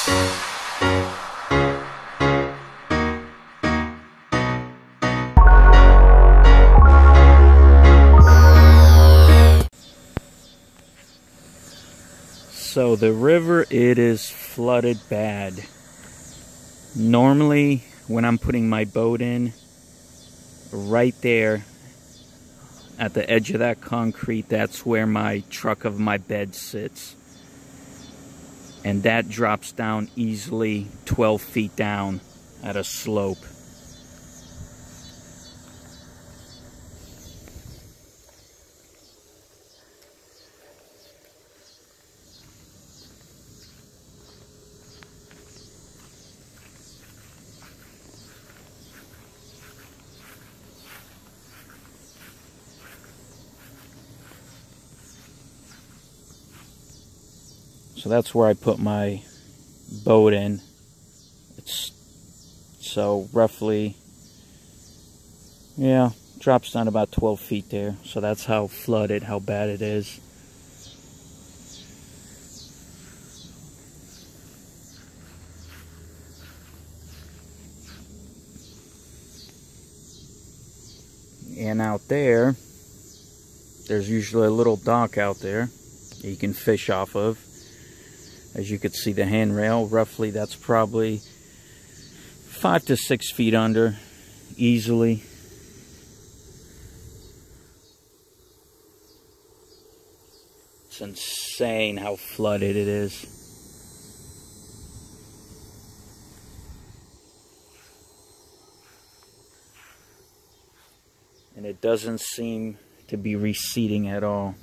So the river, it is flooded bad. Normally, when I'm putting my boat in, right there at the edge of that concrete, that's where my truck of my bed sits. And that drops down easily 12 feet down at a slope. So that's where I put my boat in. It's so roughly, yeah, drops down about 12 feet there. So that's how flooded, how bad it is. And out there, there's usually a little dock out there that you can fish off of. As you could see, the handrail, roughly that's probably 5 to 6 feet under, easily. It's insane how flooded it is. And it doesn't seem to be receding at all.